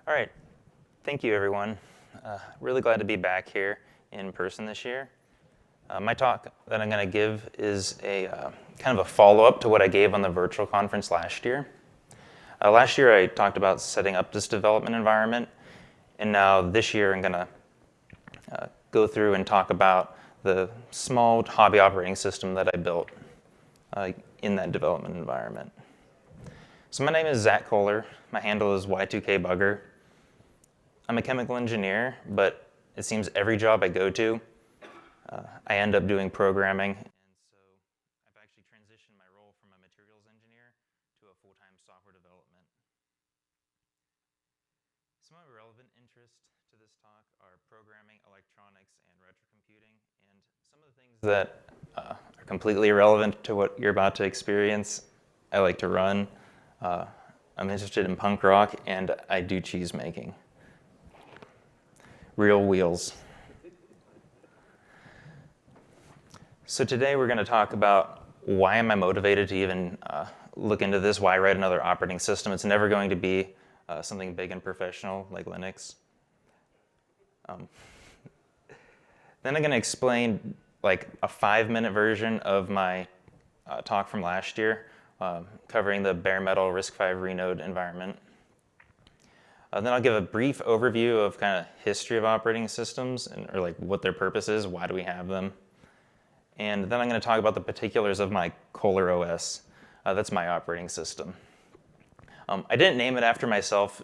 All right, thank you everyone. Really glad to be back here in person this year. My talk that I'm going to give is a kind of a follow-up to what I gave on the virtual conference last year. Last year I talked about setting up this development environment, and now this year I'm going to go through and talk about the small hobby operating system that I built in that development environment. So my name is Zak Kohler. My handle is Y2KBugger. I'm a chemical engineer, but it seems every job I go to, I end up doing programming. And so I've actually transitioned my role from a materials engineer to a full-time software development. Some of my relevant interests to this talk are programming, electronics, and retrocomputing. And some of the things that are completely irrelevant to what you're about to experience, I like to run. I'm interested in punk rock, and I do cheese making. Real wheels. So today we're going to talk about why am I motivated to even look into this, why write another operating system. It's never going to be something big and professional like Linux. Then I'm going to explain like a 5-minute version of my talk from last year, covering the bare metal RISC-V Renode environment. Then I'll give a brief overview of kind of history of operating systems or like what their purpose is, why do we have them. And then I'm going to talk about the particulars of my Kohler OS. That's my operating system. I didn't name it after myself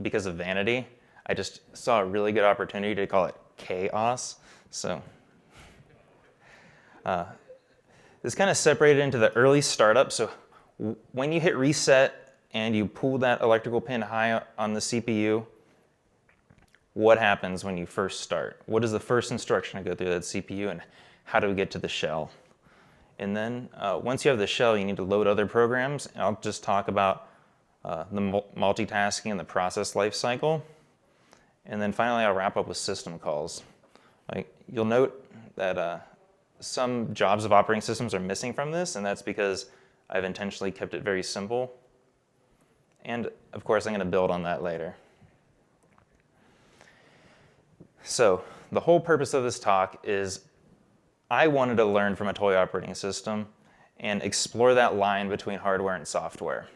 because of vanity. I just saw a really good opportunity to call it Chaos. So this kind of separated into the early startup. So when you hit reset and you pull that electrical pin high on the CPU, what happens when you first start? What is the first instruction to go through that CPU, and how do we get to the shell? And then once you have the shell, you need to load other programs. And I'll just talk about the multitasking and the process lifecycle. And then finally, I'll wrap up with system calls. You'll note that some jobs of operating systems are missing from this, and that's because I've intentionally kept it very simple. And of course, I'm going to build on that later. So the whole purpose of this talk is I wanted to learn from a toy operating system and explore that line between hardware and software.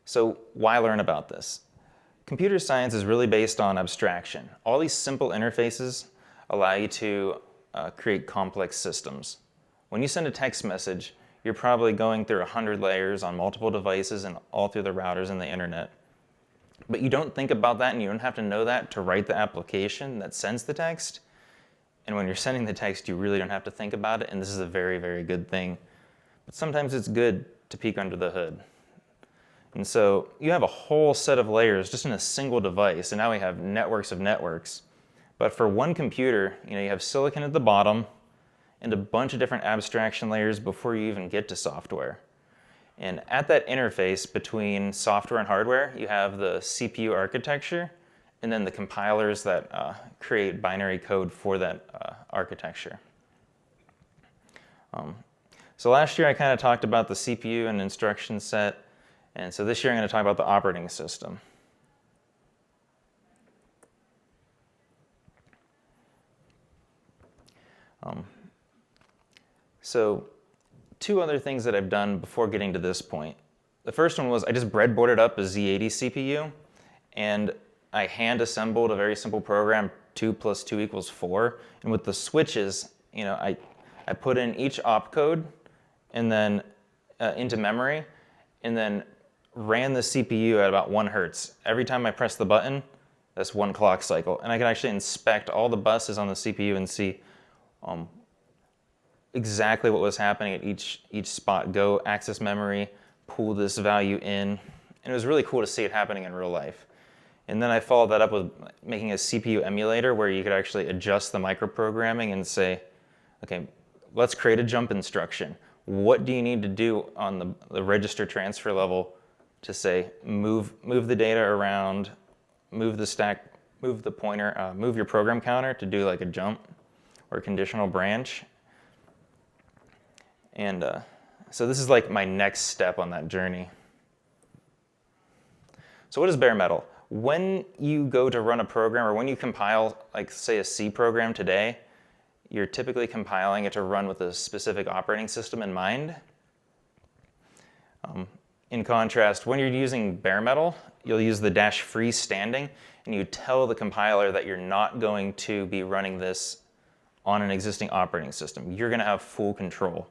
So why learn about this? Computer science is really based on abstraction. All these simple interfaces allow you to create complex systems. When you send a text message, you're probably going through 100 layers on multiple devices and all through the routers and the internet. But you don't think about that, and you don't have to know that to write the application that sends the text. And when you're sending the text, you really don't have to think about it, and this is a very, very good thing. But sometimes it's good to peek under the hood. And so you have a whole set of layers just in a single device, and now we have networks of networks. But for one computer, you have silicon at the bottom and a bunch of different abstraction layers before you even get to software. And at that interface between software and hardware, you have the CPU architecture and then the compilers that create binary code for that architecture. So last year I kind of talked about the CPU and instruction set, and so this year I'm going to talk about the operating system. So two other things that I've done before getting to this point. The first one was I just breadboarded up a Z80 CPU, and I hand assembled a very simple program, 2 + 2 = 4. And with the switches, I put in each opcode and then into memory, and then ran the CPU at about 1 hertz. Every time I press the button, that's 1 clock cycle. And I can actually inspect all the buses on the CPU and see exactly what was happening at each spot. Go access memory, pull this value in. And it was really cool to see it happening in real life. And then I followed that up with making a CPU emulator where you could actually adjust the microprogramming and say, okay, let's create a jump instruction. What do you need to do on the register transfer level to say, move the data around, move the stack, move the pointer, move your program counter to do like a jump or a conditional branch. And so this is like my next step on that journey. So what is bare metal? When you go to run a program, or when you compile, like say a C program today, you're typically compiling it to run with a specific operating system in mind. In contrast, when you're using bare metal, you'll use the dash freestanding, and you tell the compiler that you're not going to be running this on an existing operating system. You're going to have full control.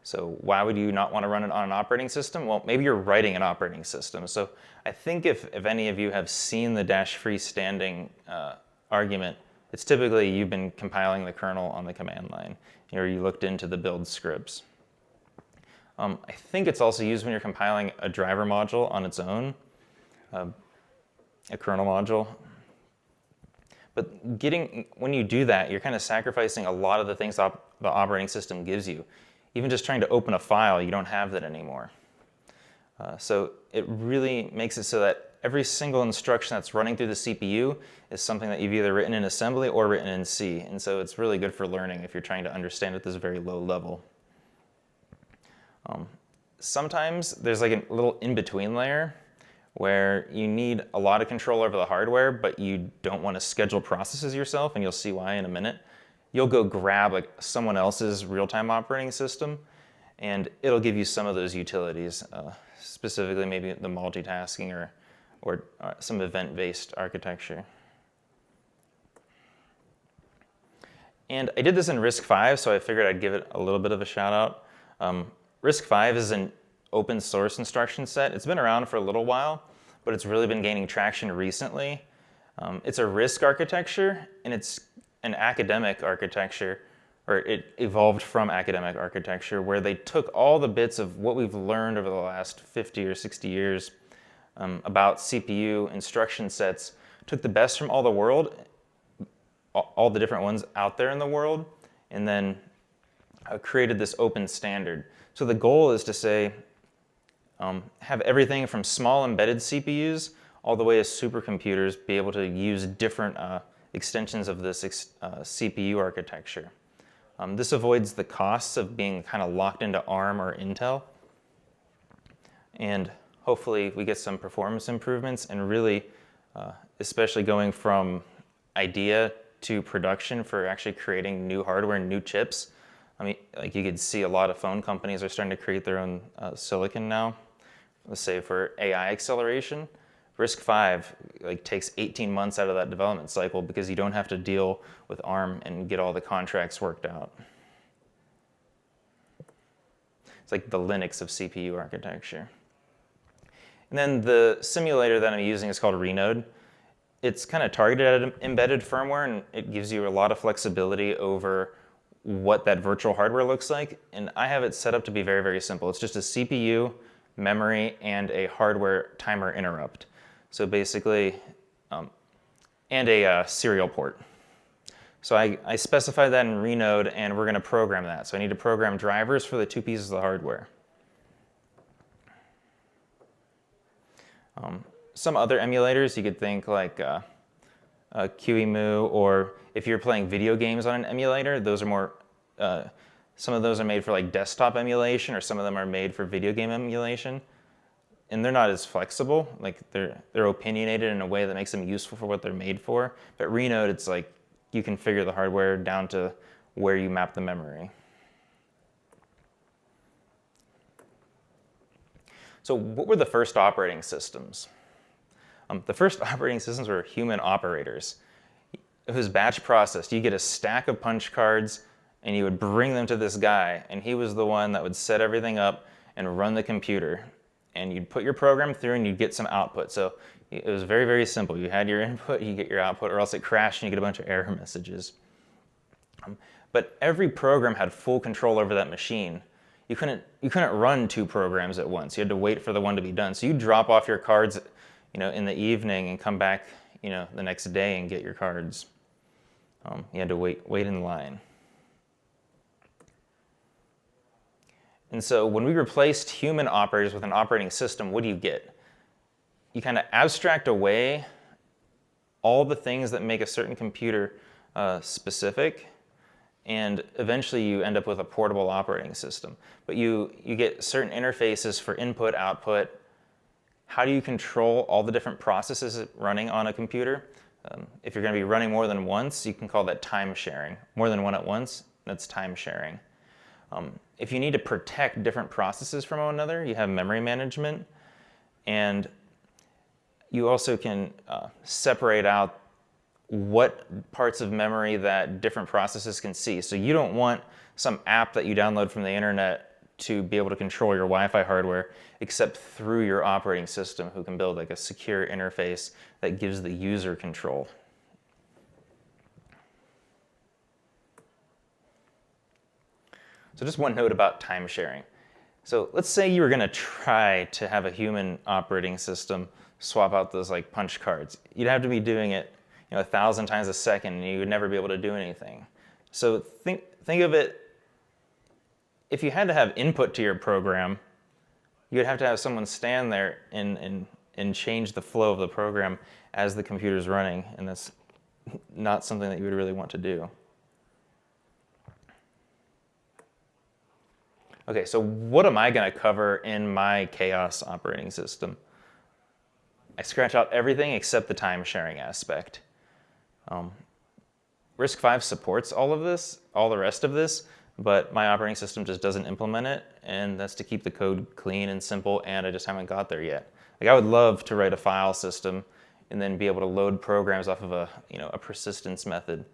So why would you not want to run it on an operating system? Well, maybe you're writing an operating system. So I think if any of you have seen the dash freestanding argument, it's typically you've been compiling the kernel on the command line, or you looked into the build scripts. I think it's also used when you're compiling a driver module on its own, a kernel module. But when you do that, you're kind of sacrificing a lot of the things the operating system gives you. Even just trying to open a file, you don't have that anymore. So it really makes it so that every single instruction that's running through the CPU is something that you've either written in assembly or written in C. And so it's really good for learning if you're trying to understand at this very low level. Sometimes there's like a little in-between layer where you need a lot of control over the hardware, but you don't want to schedule processes yourself, and you'll see why in a minute. You'll go grab like someone else's real-time operating system, and it'll give you some of those utilities, specifically maybe the multitasking or some event-based architecture. And I did this in RISC-V, so I figured I'd give it a little bit of a shout out. RISC-V is an open source instruction set. It's been around for a little while, but it's really been gaining traction recently. It's a RISC architecture, and it's an academic architecture, or it evolved from academic architecture, where they took all the bits of what we've learned over the last 50 or 60 years about CPU instruction sets, took the best from all the world, all the different ones out there in the world, and then created this open standard. So the goal is to say, have everything from small embedded CPUs all the way to supercomputers be able to use different extensions of this CPU architecture. This avoids the costs of being kind of locked into ARM or Intel. And hopefully we get some performance improvements, and really, especially going from idea to production for actually creating new hardware and new chips. I mean, like you could see a lot of phone companies are starting to create their own silicon now, let's say for AI acceleration. RISC-V takes 18 months out of that development cycle because you don't have to deal with ARM and get all the contracts worked out. It's like the Linux of CPU architecture. And then the simulator that I'm using is called Renode. It's kind of targeted at embedded firmware, and it gives you a lot of flexibility over what that virtual hardware looks like. And I have it set up to be very, very simple. It's just a CPU, memory, and a hardware timer interrupt. So basically, and a serial port. So I specified that in Renode, and we're going to program that. So I need to program drivers for the two pieces of the hardware. Some other emulators, you could think like QEMU, or if you're playing video games on an emulator, those are more, some of those are made for like desktop emulation, or some of them are made for video game emulation. And they're not as flexible, like they're opinionated in a way that makes them useful for what they're made for. But Renode, it's like you configure the hardware down to where you map the memory. So what were the first operating systems? The first operating systems were human operators. It was batch processed. You get a stack of punch cards, and you would bring them to this guy, and he was the one that would set everything up and run the computer. And you'd put your program through, and you'd get some output. So it was very, very simple. You had your input, you get your output, or else it crashed and you get a bunch of error messages. But every program had full control over that machine. You couldn't run two programs at once. You had to wait for the one to be done. So you drop off your cards, in the evening and come back, the next day and get your cards. You had to wait in line. And so when we replaced human operators with an operating system, what do you get? You kind of abstract away all the things that make a certain computer specific, and eventually you end up with a portable operating system. But you get certain interfaces for input, output. How do you control all the different processes running on a computer? If you're going to be running more than once, you can call that time sharing. More than one at once, that's time sharing. If you need to protect different processes from one another, you have memory management. And you also can separate out what parts of memory that different processes can see. So you don't want some app that you download from the internet to be able to control your Wi-Fi hardware except through your operating system, who can build like a secure interface that gives the user control. So just one note about time sharing. So let's say you were going to try to have a human operating system swap out those like punch cards. You'd have to be doing it 1,000 times a second, and you would never be able to do anything. So think of it, if you had to have input to your program, you'd have to have someone stand there and change the flow of the program as the computer's running, and that's not something that you would really want to do. Okay, so what am I going to cover in my chaos operating system? I scratch out everything except the time sharing aspect. RISC-V supports all of this, all the rest of this, but my operating system just doesn't implement it, and that's to keep the code clean and simple, and I just haven't got there yet. Like, I would love to write a file system and then be able to load programs off of a persistence method.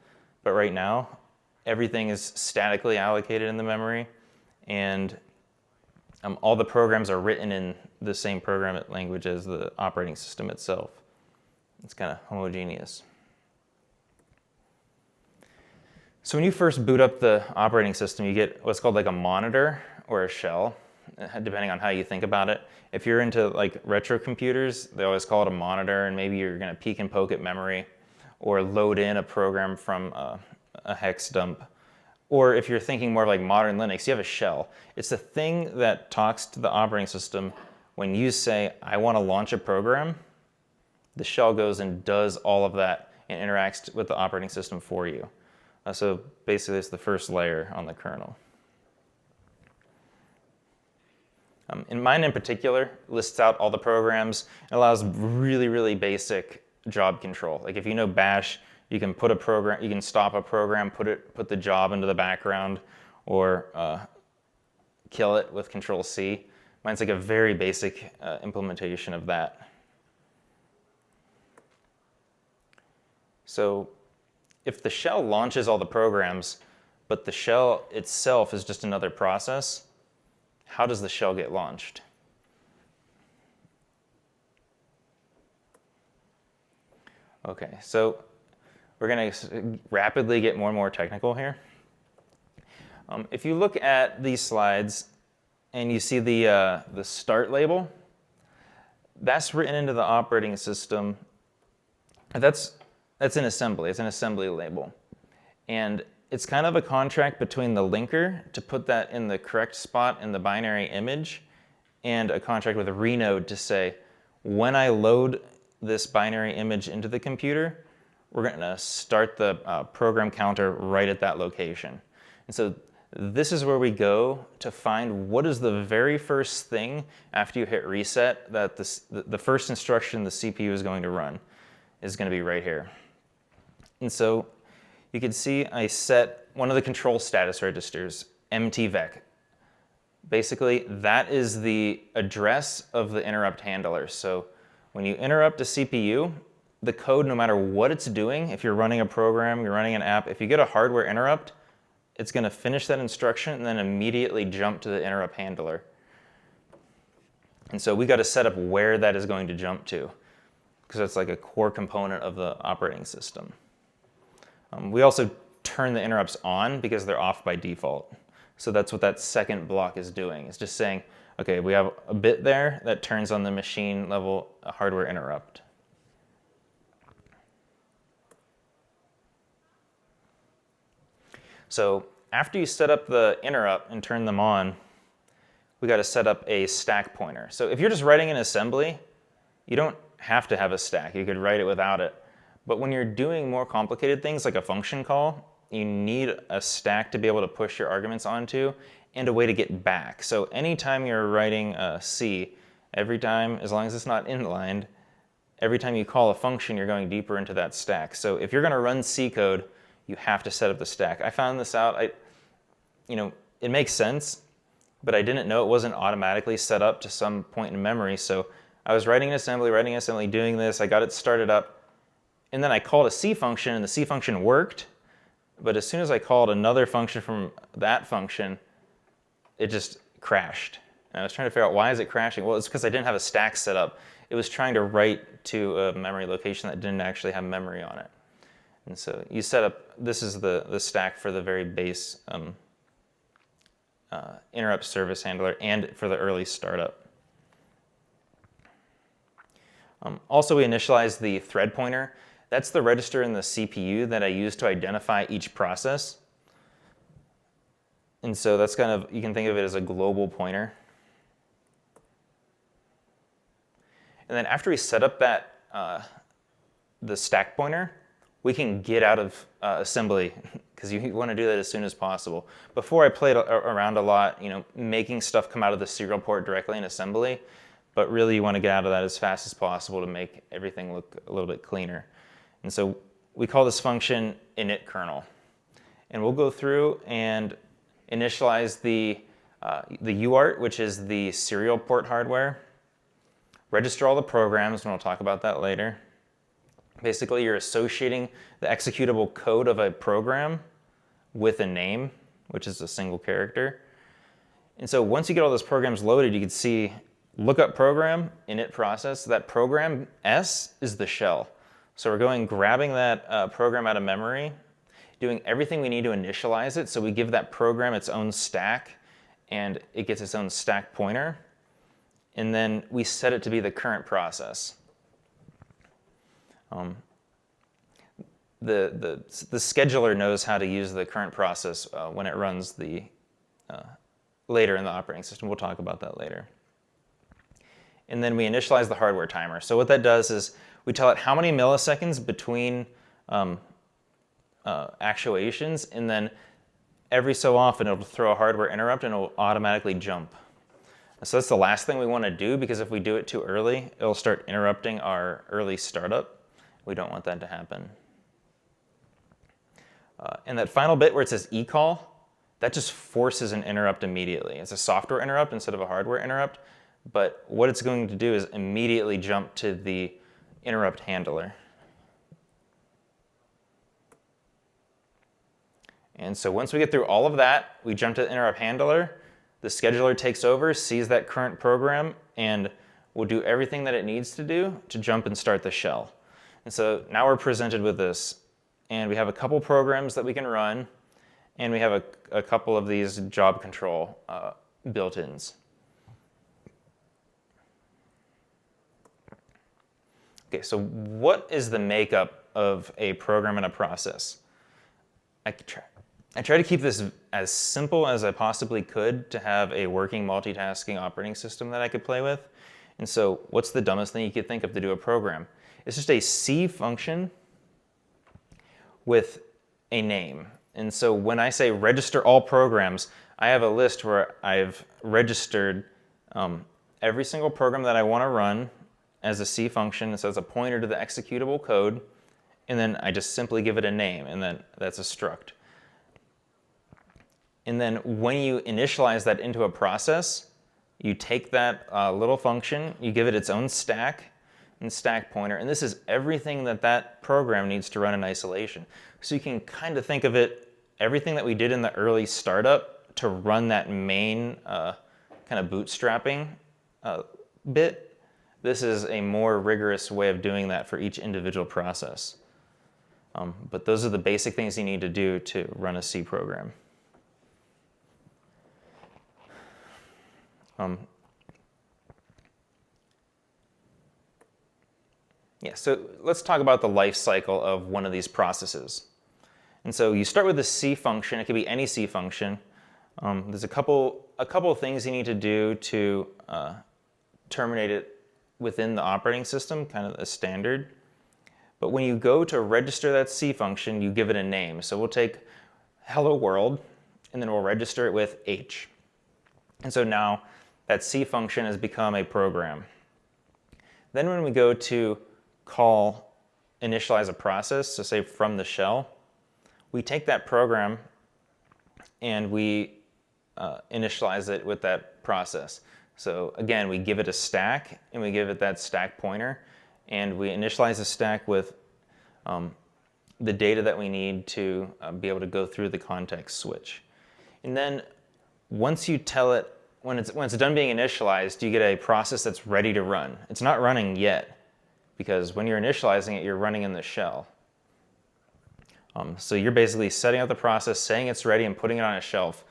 But right now, everything is statically allocated in the memory, and all the programs are written in the same program language as the operating system itself. It's kind of homogeneous. So when you first boot up the operating system, you get what's called like a monitor or a shell, depending on how you think about it. If you're into like retro computers, they always call it a monitor, and maybe you're going to peek and poke at memory or load in a program from a hex dump. Or if you're thinking more of like modern Linux, you have a shell. It's the thing that talks to the operating system when you say, I want to launch a program. The shell goes and does all of that and interacts with the operating system for you. So basically, it's the first layer on the kernel. In mine in particular, lists out all the programs and allows really, really basic job control. Like if you know Bash, you can put a program, you can stop a program, put the job into the background, or kill it with Control-C. Mine's like a very basic implementation of that. So if the shell launches all the programs, but the shell itself is just another process, how does the shell get launched? Okay, so we're going to rapidly get more and more technical here. If you look at these slides and you see the start label, that's written into the operating system. That's in assembly. It's an assembly label. And it's kind of a contract between the linker to put that in the correct spot in the binary image, and a contract with a Renode to say, when I load this binary image into the computer, we're going to start the program counter right at that location. And so this is where we go to find what is the very first thing after you hit reset that the first instruction the CPU is going to run is going to be right here. And so you can see I set one of the control status registers, mtvec. Basically, that is the address of the interrupt handler. So when you interrupt a CPU, the code, no matter what it's doing, if you're running a program, you're running an app, if you get a hardware interrupt, it's going to finish that instruction and then immediately jump to the interrupt handler. And so we got to set up where that is going to jump to, because that's like a core component of the operating system. We also turn the interrupts on because they're off by default. So that's what that second block is doing. It's just saying, okay, we have a bit there that turns on the machine level hardware interrupt. So after you set up the interrupt and turn them on, we got to set up a stack pointer. So if you're just writing an assembly, you don't have to have a stack. You could write it without it. But when you're doing more complicated things like a function call, you need a stack to be able to push your arguments onto and a way to get back. So anytime you're writing C, every time, as long as it's not inlined, every time you call a function, you're going deeper into that stack. So if you're going to run C code, you have to set up the stack. I found this out. It makes sense, but I didn't know it wasn't automatically set up to some point in memory. So I was writing an assembly, doing this. I got it started up, and then I called a C function, and the C function worked. But as soon as I called another function from that function, it just crashed. And I was trying to figure out, why is it crashing? Well, it's because I didn't have a stack set up. It was trying to write to a memory location that didn't actually have memory on it. And so you set up, this is the stack for the very base interrupt service handler and for the early startup. Also, we initialize the thread pointer. That's the register in the CPU that I use to identify each process. And so that's kind of, you can think of it as a global pointer. And then after we set up that, the stack pointer, we can get out of assembly, because you want to do that as soon as possible. Before I played around a lot, making stuff come out of the serial port directly in assembly, but really you want to get out of that as fast as possible to make everything look a little bit cleaner. And so we call this function init kernel. And we'll go through and initialize the UART, which is the serial port hardware, register all the programs, and we'll talk about that later. Basically, you're associating the executable code of a program with a name, which is a single character. And so once you get all those programs loaded, you can see lookup program, init process. That program S is the shell. So we're going, grabbing that program out of memory, doing everything we need to initialize it. So we give that program its own stack, and it gets its own stack pointer. And then we set it to be the current process. The scheduler knows how to use the current process when it runs the later in the operating system. We'll talk about that later. And then we initialize the hardware timer. So what that does is we tell it how many milliseconds between actuations, and then every so often it'll throw a hardware interrupt and it'll automatically jump. So that's the last thing we want to do, because if we do it too early, it'll start interrupting our early startup. We don't want that to happen. And that final bit where it says eCall, that just forces an interrupt immediately. It's a software interrupt instead of a hardware interrupt, but what it's going to do is immediately jump to the interrupt handler. And so once we get through all of that, we jump to the interrupt handler. The scheduler takes over, sees that current program, and will do everything that it needs to do to jump and start the shell. And so now we're presented with this, and we have a couple programs that we can run, and we have a couple of these job control built-ins. Okay, so what is the makeup of a program and a process? I try to keep this as simple as I possibly could to have a working multitasking operating system that I could play with. And so what's the dumbest thing you could think of to do a program? It's just a C function with a name. And so when I say register all programs, I have a list where I've registered every single program that I want to run as a C function. So it's a pointer to the executable code. And then I just simply give it a name, and then that's a struct. And then when you initialize that into a process, you take that little function, you give it its own stack and stack pointer, and this is everything that that program needs to run in isolation. So you can kind of think of it, everything that we did in the early startup to run that main kind of bootstrapping bit, this is a more rigorous way of doing that for each individual process. But those are the basic things you need to do to run a C program. Yeah, so let's talk about the life cycle of one of these processes. And so you start with the C function. It could be any C function. There's a couple of things you need to do to terminate it within the operating system, kind of a standard. But when you go to register that C function, you give it a name. So we'll take hello world, and then we'll register it with H. And so now that C function has become a program. Then when we go to call initialize a process, so say from the shell, we take that program and we initialize it with that process. So again, we give it a stack and we give it that stack pointer, and we initialize the stack with the data that we need to be able to go through the context switch. And then once you tell it, when it's done being initialized, you get a process that's ready to run. It's not running yet, because when you're initializing it, you're running in the shell. So you're basically setting up the process, saying it's ready, and putting it on a shelf.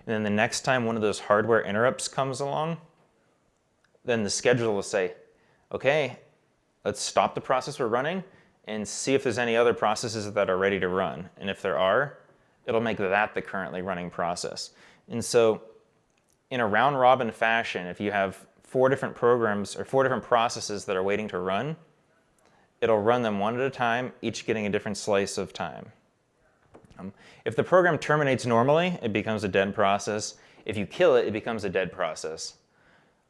And then the next time one of those hardware interrupts comes along, then the scheduler will say, okay, let's stop the process we're running and see if there's any other processes that are ready to run. And if there are, it'll make that the currently running process. And so in a round robin fashion, if you have 4 different programs or 4 different processes that are waiting to run, it'll run them one at a time, each getting a different slice of time. If the program terminates normally, it becomes a dead process. If you kill it, it becomes a dead process.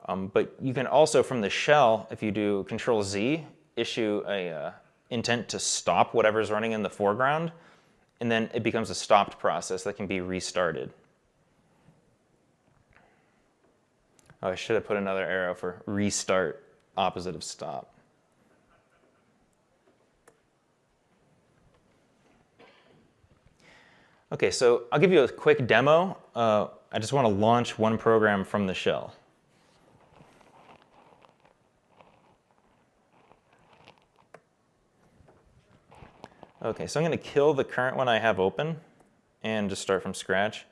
But you can also, from the shell, if you do Control-Z, issue a intent to stop whatever's running in the foreground, and then it becomes a stopped process that can be restarted. Oh, I should have put another arrow for restart, opposite of stop. Okay, so I'll give you a quick demo. I just want to launch one program from the shell. Okay, so I'm going to kill the current one I have open and just start from scratch.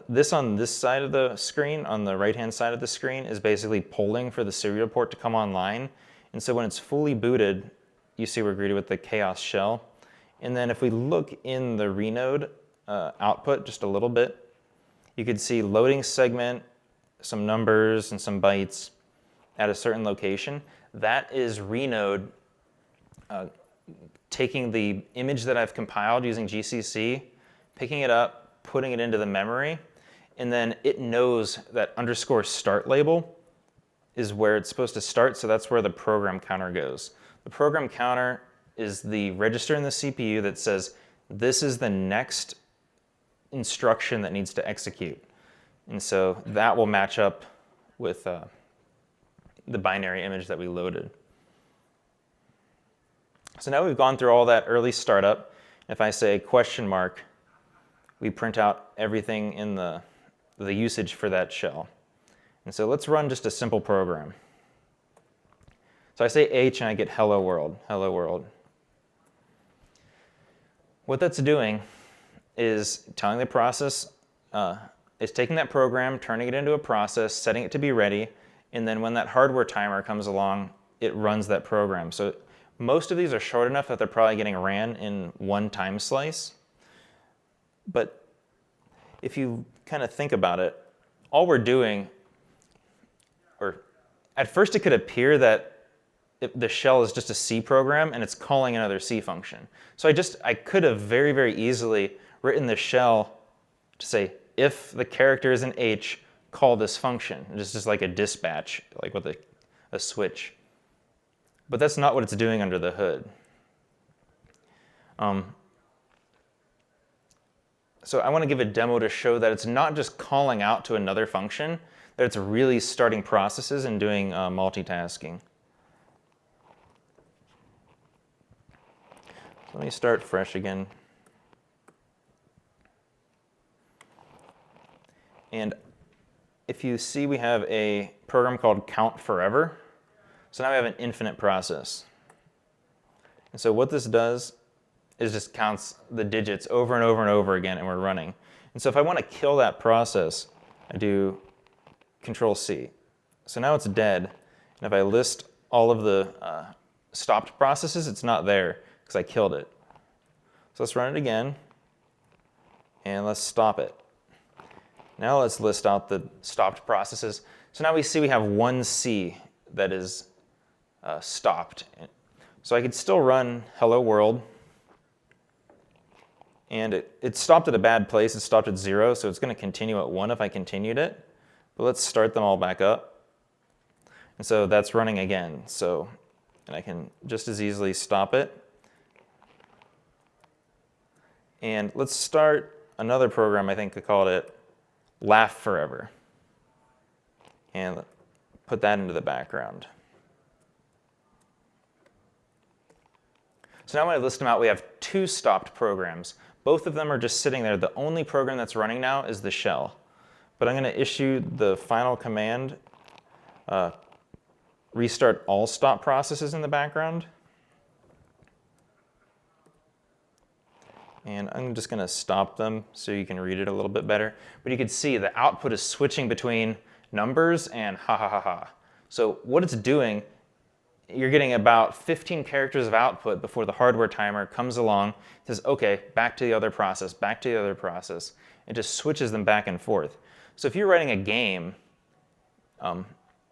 This on this side of the screen, on the right-hand side of the screen, is basically polling for the serial port to come online. And so when it's fully booted, you see we're greeted with the chaos shell. And then if we look in the Renode output just a little bit, you could see loading segment, some numbers and some bytes at a certain location. That is Renode taking the image that I've compiled using GCC, picking it up, putting it into the memory, and then it knows that _start label is where it's supposed to start, so that's where the program counter goes. The program counter is the register in the CPU that says this is the next instruction that needs to execute. And so that will match up with the binary image that we loaded. So now we've gone through all that early startup. If I say question mark, we print out everything in the usage for that shell. And so let's run just a simple program. So I say H and I get hello world, hello world. What that's doing is telling the process, it's taking that program, turning it into a process, setting it to be ready, and then when that hardware timer comes along, it runs that program. So most of these are short enough that they're probably getting ran in one time slice. But if you kind of think about it, all we're doing, or at first it could appear that the shell is just a C program and it's calling another C function. So I could have very, very easily written the shell to say, if the character is in H, call this function. It's just like a dispatch, like with a switch. But that's not what it's doing under the hood. So I want to give a demo to show that it's not just calling out to another function, that it's really starting processes and doing multitasking. So let me start fresh again. And if you see, we have a program called count forever. So now we have an infinite process. And so what this does is just counts the digits over and over and over again, and we're running. And so if I want to kill that process, I do Control-C. So now it's dead. And if I list all of the stopped processes, it's not there because I killed it. So let's run it again, and let's stop it. Now let's list out the stopped processes. So now we see we have one C that is stopped. So I could still run hello world, and it stopped at a bad place. It stopped at 0, so it's going to continue at 1 if I continued it. But let's start them all back up. And so that's running again. So, and I can just as easily stop it. And let's start another program. I think I called it Laugh Forever. And put that into the background. So now when I list them out, we have 2 stopped programs. Both of them are just sitting there. The only program that's running now is the shell. But I'm going to issue the final command, restart all stop processes in the background. And I'm just going to stop them so you can read it a little bit better. But you can see the output is switching between numbers and ha ha ha ha. So what it's doing, you're getting about 15 characters of output before the hardware timer comes along, says, okay, back to the other process, back to the other process. It just switches them back and forth. So if you're writing a game,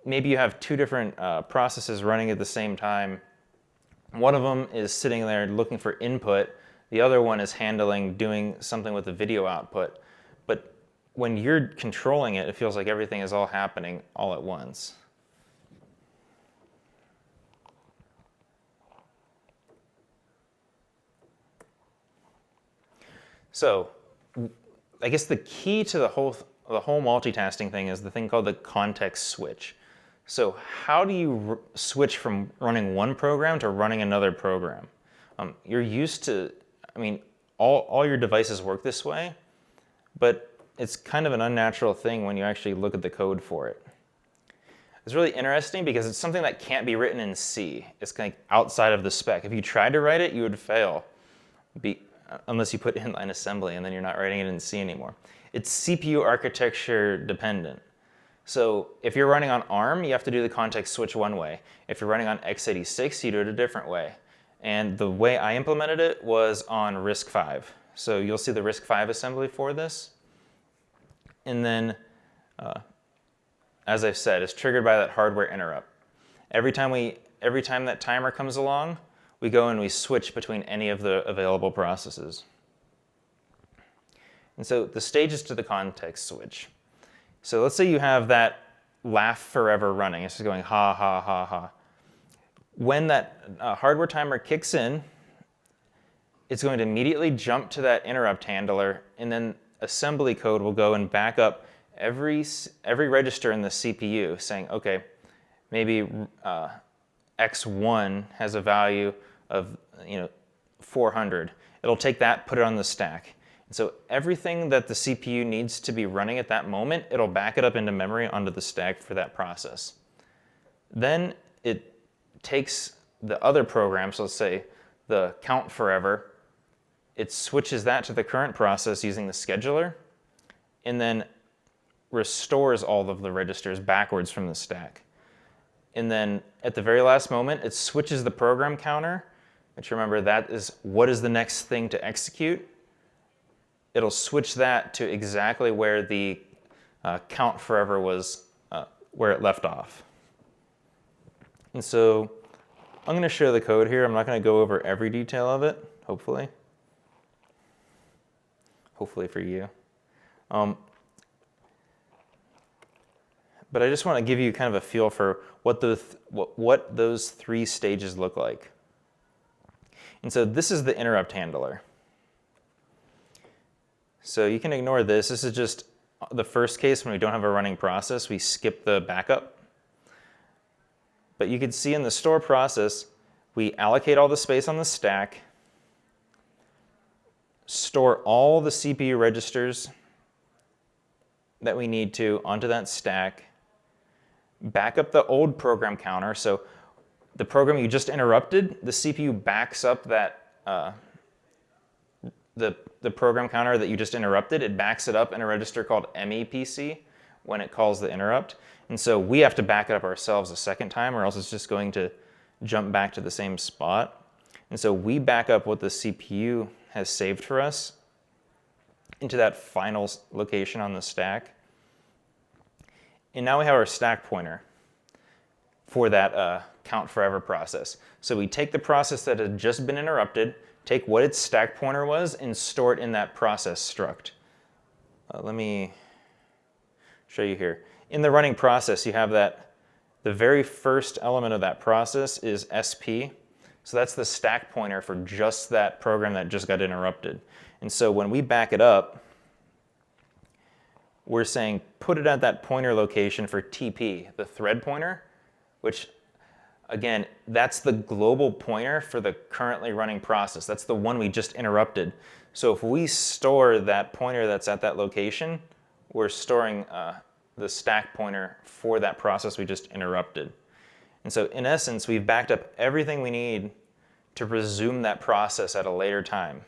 maybe you have 2 different processes running at the same time. One of them is sitting there looking for input. The other one is doing something with the video output. But when you're controlling it, it feels like everything is all happening all at once. So I guess the key to the whole multitasking thing is the thing called the context switch. So how do you switch from running one program to running another program? You're used to, I mean, all your devices work this way, but it's kind of an unnatural thing when you actually look at the code for it. It's really interesting because it's something that can't be written in C. It's kind of outside of the spec. If you tried to write it, you would fail, unless you put inline assembly, and then you're not writing it in C anymore. It's CPU architecture dependent. So if you're running on ARM, you have to do the context switch one way. If you're running on x86, you do it a different way. And the way I implemented it was on RISC-V. So you'll see the RISC-V assembly for this. And then, as I've said, it's triggered by that hardware interrupt. Every time that timer comes along, we go and we switch between any of the available processes. And so the stages to the context switch. So let's say you have that laugh forever running. It's just going ha, ha, ha, ha. When that hardware timer kicks in, it's going to immediately jump to that interrupt handler, and then assembly code will go and back up every register in the CPU, saying, okay, maybe X1 has a value of 400. It'll take that, put it on the stack. And so everything that the CPU needs to be running at that moment, it'll back it up into memory onto the stack for that process. Then it takes the other program, so let's say the count forever, it switches that to the current process using the scheduler, and then restores all of the registers backwards from the stack. And then at the very last moment, it switches the program counter, which remember that is what is the next thing to execute. It'll switch that to exactly where the count forever was, where it left off. And so I'm going to show the code here. I'm not going to go over every detail of it, hopefully. Hopefully for you. But I just want to give you kind of a feel for what those 3 stages look like. And so this is the interrupt handler. So you can ignore this. This is just the first case when we don't have a running process. We skip the backup. But you can see in the store process, we allocate all the space on the stack, store all the CPU registers that we need to onto that stack, back up the old program counter. So the program you just interrupted, the CPU backs up that the program counter that you just interrupted. It backs it up in a register called MEPC when it calls the interrupt. And so we have to back it up ourselves a second time, or else it's just going to jump back to the same spot. And so we back up what the CPU has saved for us into that final location on the stack. And now we have our stack pointer. for that count forever process. So we take the process that had just been interrupted, take what its stack pointer was, and store it in that process struct. Let me show you here. In the running process, you have that the very first element of that process is SP. So that's the stack pointer for just that program that just got interrupted. And so when we back it up, we're saying put it at that pointer location for TP, the thread pointer, which again, that's the global pointer for the currently running process. That's the one we just interrupted. So if we store that pointer that's at that location, we're storing the stack pointer for that process we just interrupted. And so in essence, we've backed up everything we need to resume that process at a later time.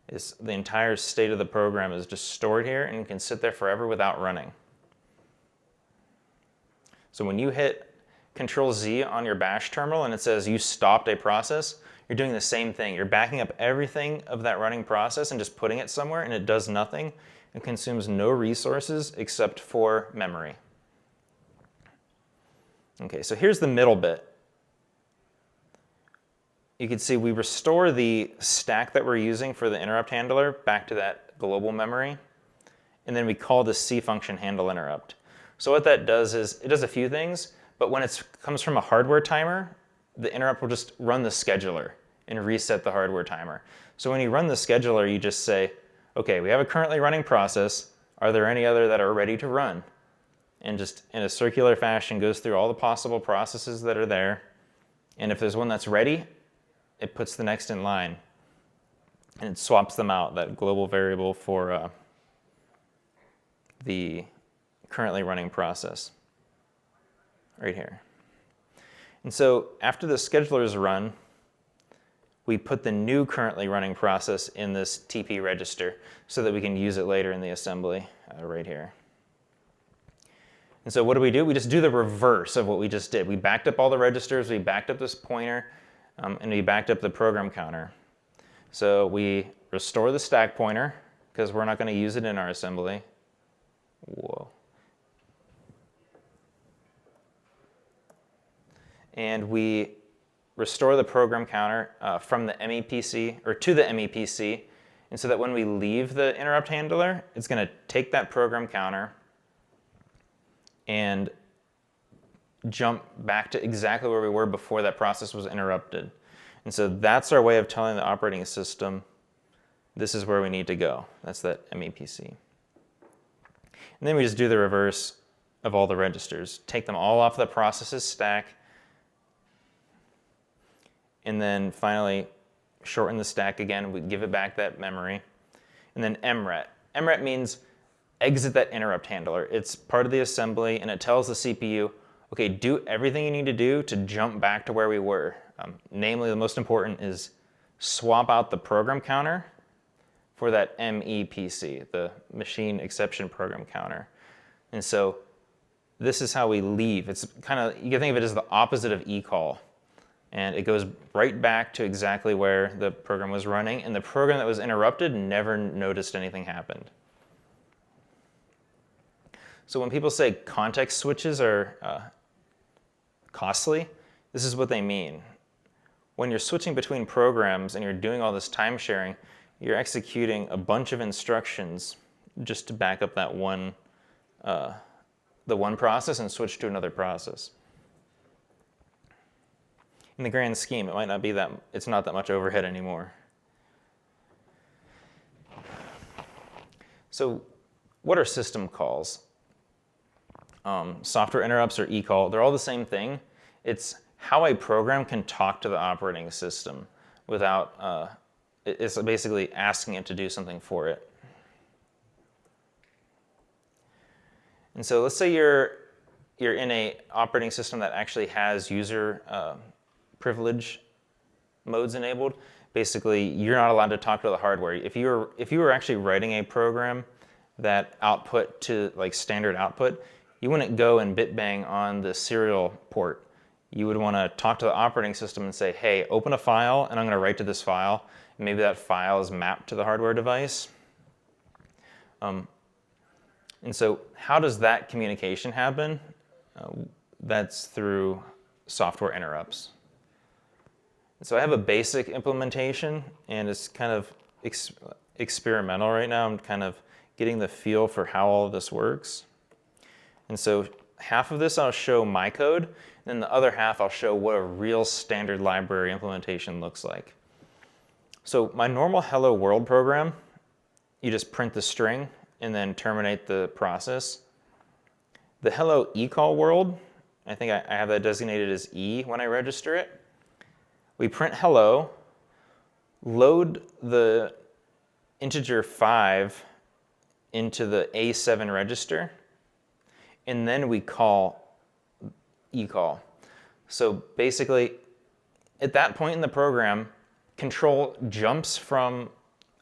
The entire state of the program is just stored here and can sit there forever without running. So when you hit Control-Z on your bash terminal and it says you stopped a process, you're doing the same thing. You're backing up everything of that running process and just putting it somewhere, and it does nothing. It consumes no resources except for memory. Okay, so here's the middle bit. You can see we restore the stack that we're using for the interrupt handler back to that global memory, and then we call the C function handle interrupt. So what that does is it does a few things, but when it comes from a hardware timer, the interrupt will just run the scheduler and reset the hardware timer. So when you run the scheduler, you just say, okay, we have a currently running process. Are there any other that are ready to run? And just in a circular fashion goes through all the possible processes that are there. And if there's one that's ready, it puts the next in line. And it swaps them out, that global variable for the currently running process right here. And so after the scheduler is run, we put the new currently running process in this TP register so that we can use it later in the assembly right here. And so what do? We just do the reverse of what we just did. We backed up all the registers, we backed up this pointer, and we backed up the program counter. So we restore the stack pointer because we're not going to use it in our assembly. Whoa. And we restore the program counter from the MEPC, or to the MEPC, and so that when we leave the interrupt handler, it's going to take that program counter and jump back to exactly where we were before that process was interrupted. And so that's our way of telling the operating system, this is where we need to go. That's that MEPC. And then we just do the reverse of all the registers. Take them all off the processes stack, and then finally shorten the stack again. We give it back that memory. And then MRET. MRET means exit that interrupt handler. It's part of the assembly, and it tells the CPU, okay, do everything you need to do to jump back to where we were. Namely, the most important is swap out the program counter for that MEPC, the machine exception program counter. And so this is how we leave. It's kind of, you can think of it as the opposite of eCall. And it goes right back to exactly where the program was running, and the program that was interrupted never noticed anything happened. So when people say context switches are costly, this is what they mean. When you're switching between programs and you're doing all this time sharing, you're executing a bunch of instructions just to back up that one, the one process and switch to another process. In the grand scheme, it might not be that, it's not that much overhead anymore. So what are system calls? Software interrupts or eCall, they're all the same thing. It's how a program can talk to the operating system without, it's basically asking it to do something for it. And so let's say you're in an operating system that actually has user privilege modes enabled. Basically, you're not allowed to talk to the hardware. If you were actually writing a program that output to like standard output, you wouldn't go and bit bang on the serial port. You would want to talk to the operating system and say, hey, open a file, and I'm going to write to this file. And maybe that file is mapped to the hardware device. And so how does that communication happen? That's through software interrupts. So I have a basic implementation, and it's kind of experimental right now. I'm kind of getting the feel for how all of this works. And so half of this I'll show my code, and then the other half I'll show what a real standard library implementation looks like. So my normal hello world program, you just print the string and then terminate the process. The hello eCall world, I think I have that designated as E when I register it. We print hello, load the integer 5 into the A7 register, and then we call eCall. So basically, at that point in the program, control jumps from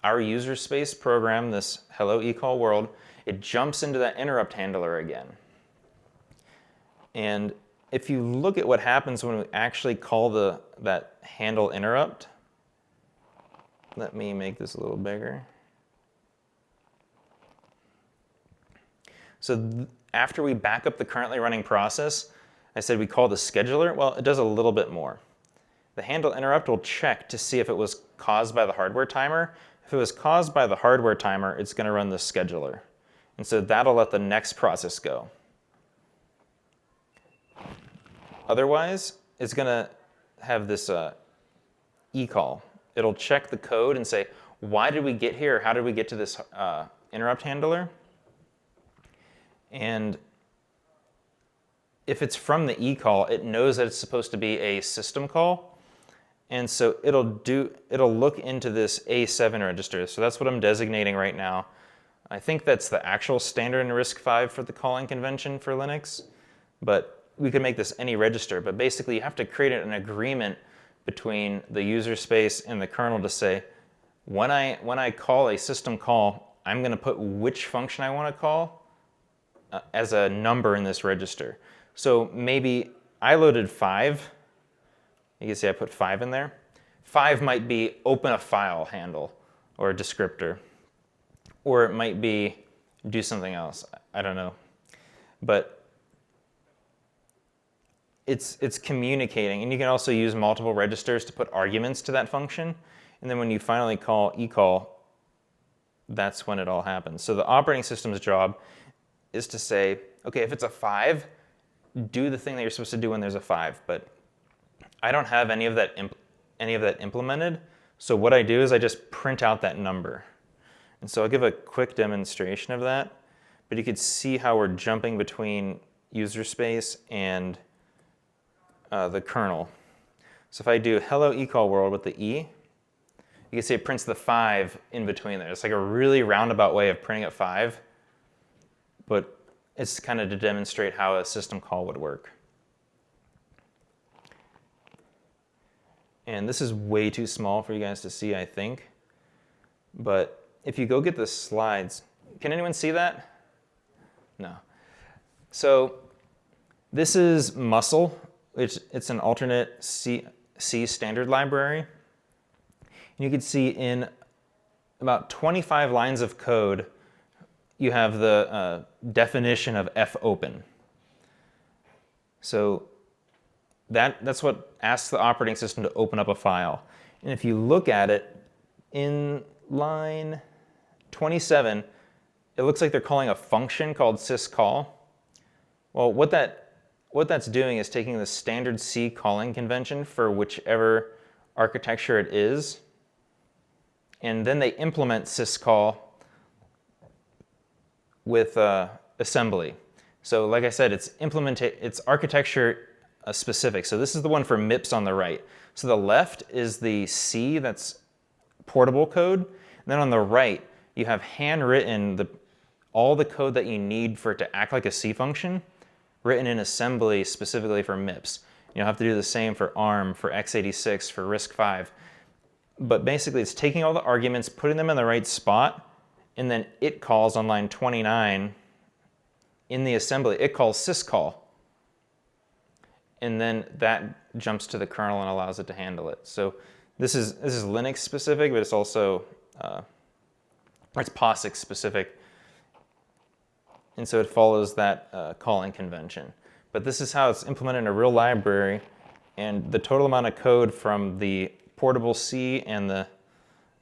our user space program, this hello eCall world, it jumps into that interrupt handler again. And if you look at what happens when we actually call that handle interrupt, let me make this a little bigger. So after we back up the currently running process, I said we call the scheduler. Well, it does a little bit more. The handle interrupt will check to see if it was caused by the hardware timer. If it was caused by the hardware timer, it's going to run the scheduler. And so that'll let the next process go. Otherwise, it's going to have this eCall. It'll check the code and say, why did we get here? How did we get to this interrupt handler? And if it's from the eCall, it knows that it's supposed to be a system call. And so it'll look into this A7 register. So that's what I'm designating right now. I think that's the actual standard in RISC-V for the calling convention for Linux. But we could make this any register, but basically you have to create an agreement between the user space and the kernel to say, when I call a system call, I'm going to put which function I want to call as a number in this register. So maybe I loaded 5. You can see I put 5 in there. 5 might be open a file handle or a descriptor, or it might be do something else. I don't know, but it's communicating, and you can also use multiple registers to put arguments to that function. And then when you finally call eCall, that's when it all happens. So the operating system's job is to say, okay, if it's a 5, do the thing that you're supposed to do when there's a 5. But I don't have any of that implemented. So what I do is I just print out that number. And so I'll give a quick demonstration of that. But you could see how we're jumping between user space and the kernel. So if I do hello eCall world with the E, you can see it prints the 5 in between there. It's like a really roundabout way of printing at 5, but it's kind of to demonstrate how a system call would work. And this is way too small for you guys to see, I think. But if you go get the slides, can anyone see that? No. So this is Muscle. It's an alternate C standard library. And you can see in about 25 lines of code, you have the definition of fopen. So that's what asks the operating system to open up a file. And if you look at it, in line 27, it looks like they're calling a function called syscall. Well, what that's doing is taking the standard C calling convention for whichever architecture it is, and then they implement syscall with assembly. So like I said, it's architecture specific. So this is the one for MIPS on the right. So the left is the C, that's portable code. And then on the right, you have handwritten all the code that you need for it to act like a C function, written in assembly specifically for MIPS. You'll have to do the same for ARM, for x86, for RISC-V. But basically, it's taking all the arguments, putting them in the right spot, and then it calls on line 29 in the assembly. It calls syscall. And then that jumps to the kernel and allows it to handle it. So this is Linux specific, but it's also it's POSIX specific. And so it follows that calling convention. But this is how it's implemented in a real library. And the total amount of code from the portable C and the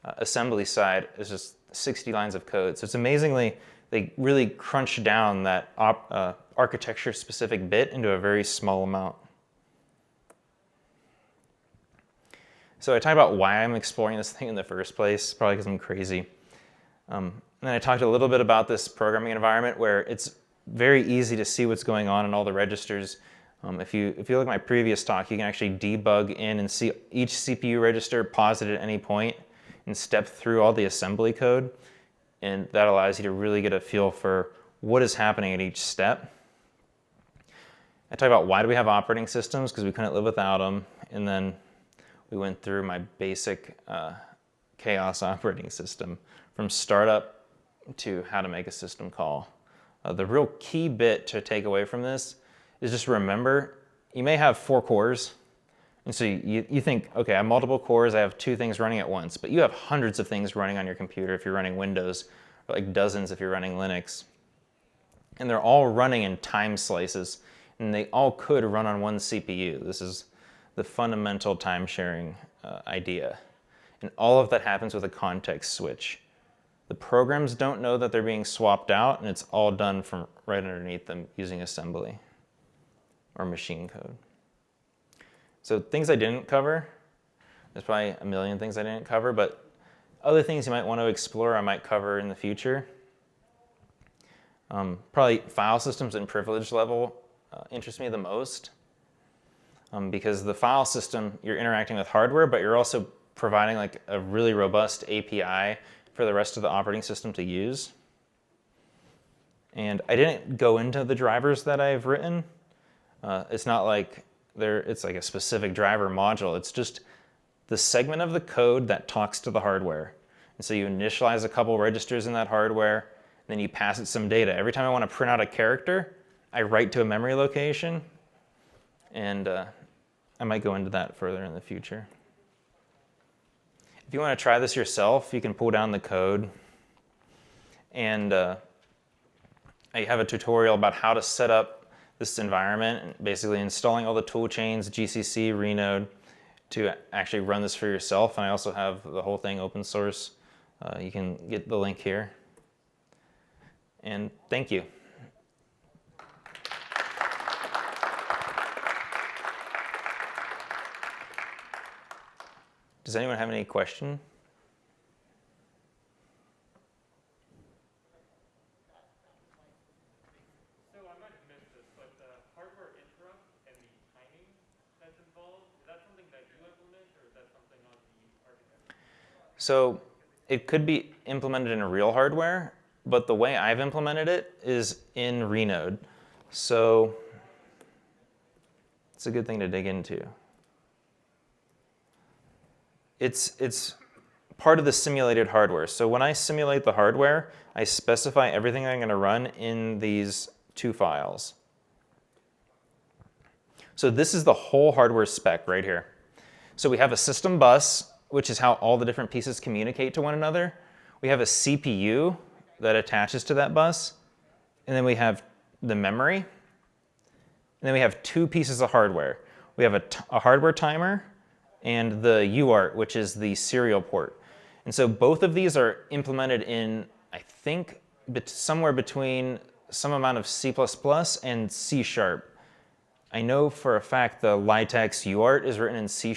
assembly side is just 60 lines of code. So it's amazingly, they really crunch down that architecture-specific bit into a very small amount. So I talked about why I'm exploring this thing in the first place, probably because I'm crazy. And then I talked a little bit about this programming environment where it's very easy to see what's going on in all the registers. If you look at my previous talk, you can actually debug in and see each CPU register paused at any point and step through all the assembly code. And that allows you to really get a feel for what is happening at each step. I talked about why do we have operating systems, because we couldn't live without them. And then we went through my basic chaos operating system from startup to how to make a system call. The real key bit to take away from this is just remember, you may have 4 cores. And so you think, okay, I have multiple cores, I have 2 things running at once, but you have hundreds of things running on your computer if you're running Windows, or like dozens if you're running Linux. And they're all running in time slices, and they all could run on one CPU. This is the fundamental time sharing idea. And all of that happens with a context switch. The programs don't know that they're being swapped out, and it's all done from right underneath them using assembly or machine code. So things I didn't cover, there's probably a million things I didn't cover, but other things you might want to explore I might cover in the future. Probably file systems and privilege level interest me the most, because the file system, you're interacting with hardware, but you're also providing like a really robust API for the rest of the operating system to use. And I didn't go into the drivers that I've written. It's not like it's like a specific driver module. It's just the segment of the code that talks to the hardware. And so you initialize a couple registers in that hardware, then you pass it some data. Every time I want to print out a character, I write to a memory location, and I might go into that further in the future. If you want to try this yourself, you can pull down the code, and I have a tutorial about how to set up this environment, and basically installing all the toolchains, GCC, Renode, to actually run this for yourself. And I also have the whole thing open source. You can get the link here. And thank you. Does anyone have any question? So I might have missed this, but the hardware interrupt and the timing that's involved, is that something that you implement, or is that something on the architecture? So it could be implemented in real hardware, but the way I've implemented it is in Renode. So it's a good thing to dig into. It's part of the simulated hardware. So when I simulate the hardware, I specify everything I'm going to run in these 2 files. So this is the whole hardware spec right here. So we have a system bus, which is how all the different pieces communicate to one another. We have a CPU that attaches to that bus. And then we have the memory. And then we have 2 pieces of hardware. We have a hardware timer and the UART, which is the serial port. And so both of these are implemented in, I think, somewhere between some amount of C++ and C#. I know for a fact the LiteX UART is written in C#,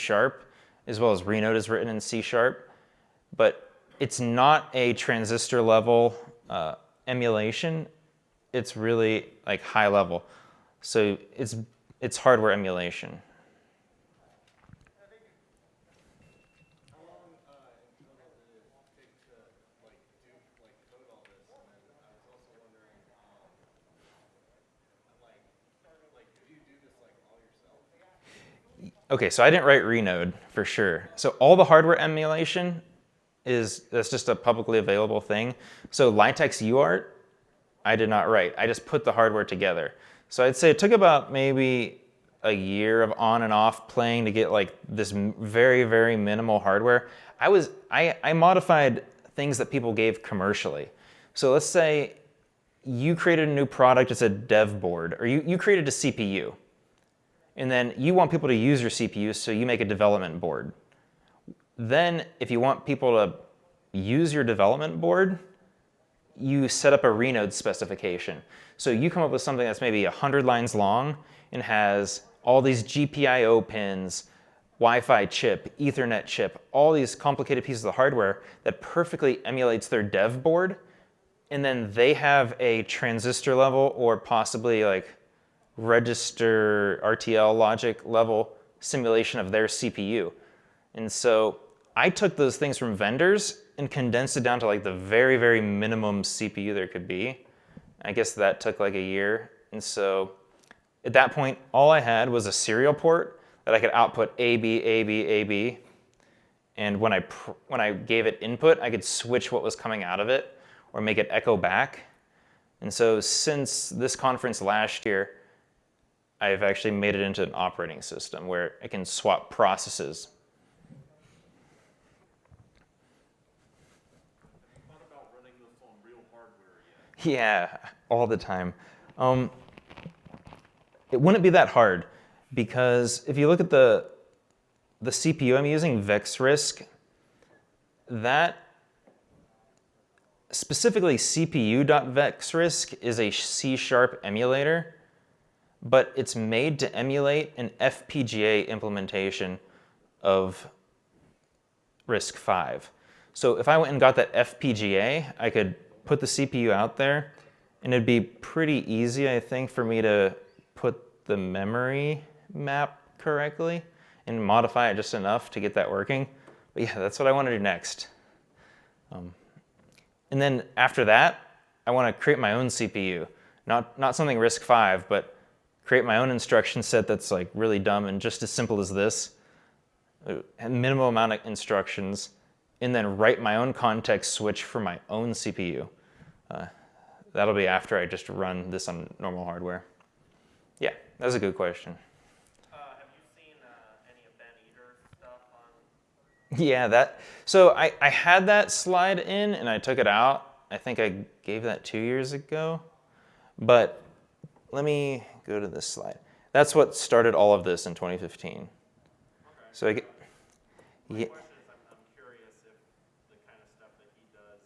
as well as Renode is written in C#, but it's not a transistor level emulation. It's really like high level. So it's hardware emulation. Okay, so I didn't write Renode for sure. So all the hardware emulation that's just a publicly available thing. So LiteX UART, I did not write. I just put the hardware together. So I'd say it took about maybe a year of on and off playing to get like this very, very minimal hardware. I modified things that people gave commercially. So let's say you created a new product, it's a dev board, or you created a CPU. And then you want people to use your CPU, so you make a development board. Then if you want people to use your development board, you set up a Renode specification. So you come up with something that's maybe 100 lines long and has all these GPIO pins, Wi-Fi chip, Ethernet chip, all these complicated pieces of hardware that perfectly emulates their dev board. And then they have a transistor level or possibly like register RTL logic level simulation of their CPU. And so I took those things from vendors and condensed it down to like the very, very minimum CPU there could be. I guess that took like a year. And so at that point, all I had was a serial port that I could output A, B, A, B, A, B. And when I gave it input, I could switch what was coming out of it or make it echo back. And so since this conference last year, I've actually made it into an operating system where I can swap processes. Thought about running this on real hardware yet? Yeah, all the time. It wouldn't be that hard because if you look at the CPU I'm using, VexRISC, that specifically CPU.VexRISC is a C# emulator, but it's made to emulate an FPGA implementation of RISC-V. So if I went and got that FPGA, I could put the CPU out there, and it'd be pretty easy, I think, for me to put the memory map correctly and modify it just enough to get that working. But yeah, that's what I want to do next. And then after that, I want to create my own CPU. Not something RISC-V, but create my own instruction set that's like really dumb and just as simple as this. A minimal amount of instructions, and then write my own context switch for my own CPU. That'll be after I just run this on normal hardware. Yeah, that's a good question. Have you seen any of Ben Eater's stuff on? Yeah, so I had that slide in and I took it out. I think I gave that 2 years ago. But let me go to this slide. That's what started all of this in 2015. Okay. So I get, My yeah, question is, I'm curious if the kind of stuff that he does,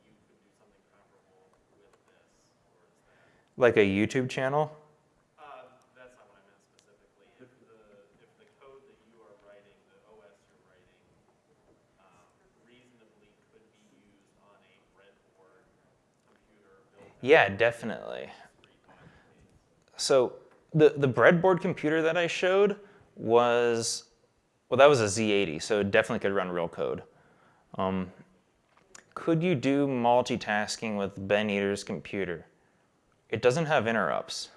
you could do something comparable with this, or is that? like a YouTube channel. That's not what I meant specifically. If the code that you are writing, the OS you're writing, reasonably could be used on a breadboard computer built Yeah, definitely. So the breadboard computer that I showed was, well, that was a Z80, so it definitely could run real code. Could you do multitasking with Ben Eater's computer? It doesn't have interrupts.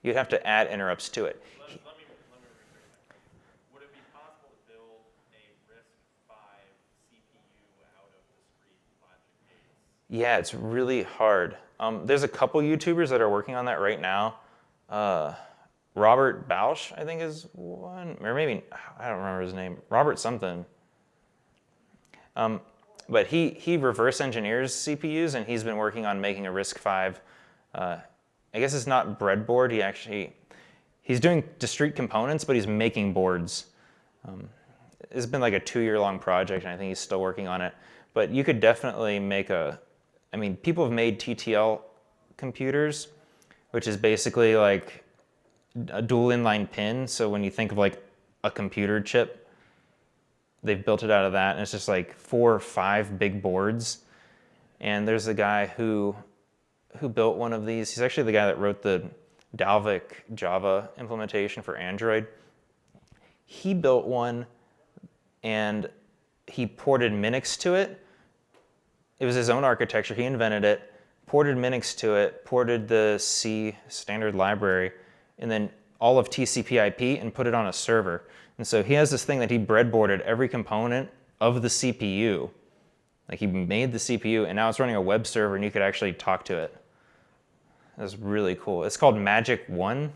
You'd have to add interrupts to it. Let me rephrase that. Would it be possible to build a RISC-V CPU out of discrete logic gates? Yeah, it's really hard. There's a couple YouTubers that are working on that right now. Robert Bausch, I think, is one, or maybe, I don't remember his name, Robert something. But he reverse engineers CPUs, and he's been working on making a RISC-V. I guess it's not breadboard. He's doing discrete components, but he's making boards. It's been like a 2-year-long project, and I think he's still working on it. But you could definitely make I mean, people have made TTL computers, which is basically like a dual inline pin. So when you think of like a computer chip, they've built it out of that, and it's just like 4 or 5 big boards. And there's a guy who built one of these. He's actually the guy that wrote the Dalvik Java implementation for Android. He built one, and he ported Minix to it. It was his own architecture. He invented it, ported Minix to it, ported the C standard library, and then all of TCP/IP and put it on a server. And so he has this thing that he breadboarded every component of the CPU. Like he made the CPU, and now it's running a web server, and you could actually talk to it. That's really cool. It's called Magic 1.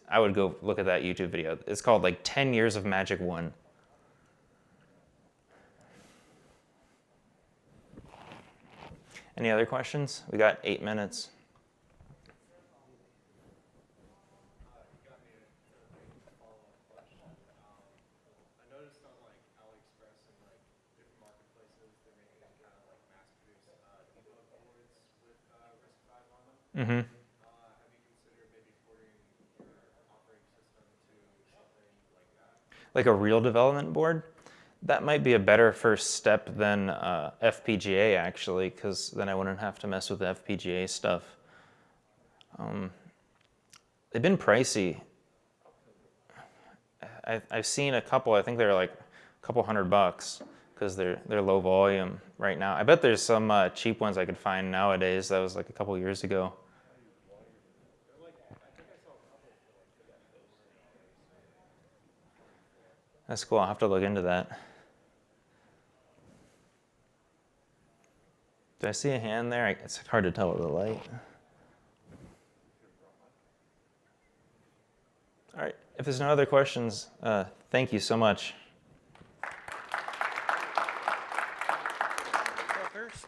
I would go look at that YouTube video. It's called like 10 years of Magic 1. Any other questions? We got 8 minutes. Mm-hmm. Have you considered maybe porting your operating system to something like that? Like a real development board? That might be a better first step than FPGA, actually, because then I wouldn't have to mess with the FPGA stuff. They've been pricey. I've seen a couple, I think they're like a couple $100 because they're low volume right now. I bet there's some cheap ones I could find nowadays. That was like a couple years ago. That's cool. I'll have to look into that. Do I see a hand there? It's hard to tell with the light. All right. If there's no other questions, thank you so much. Go first.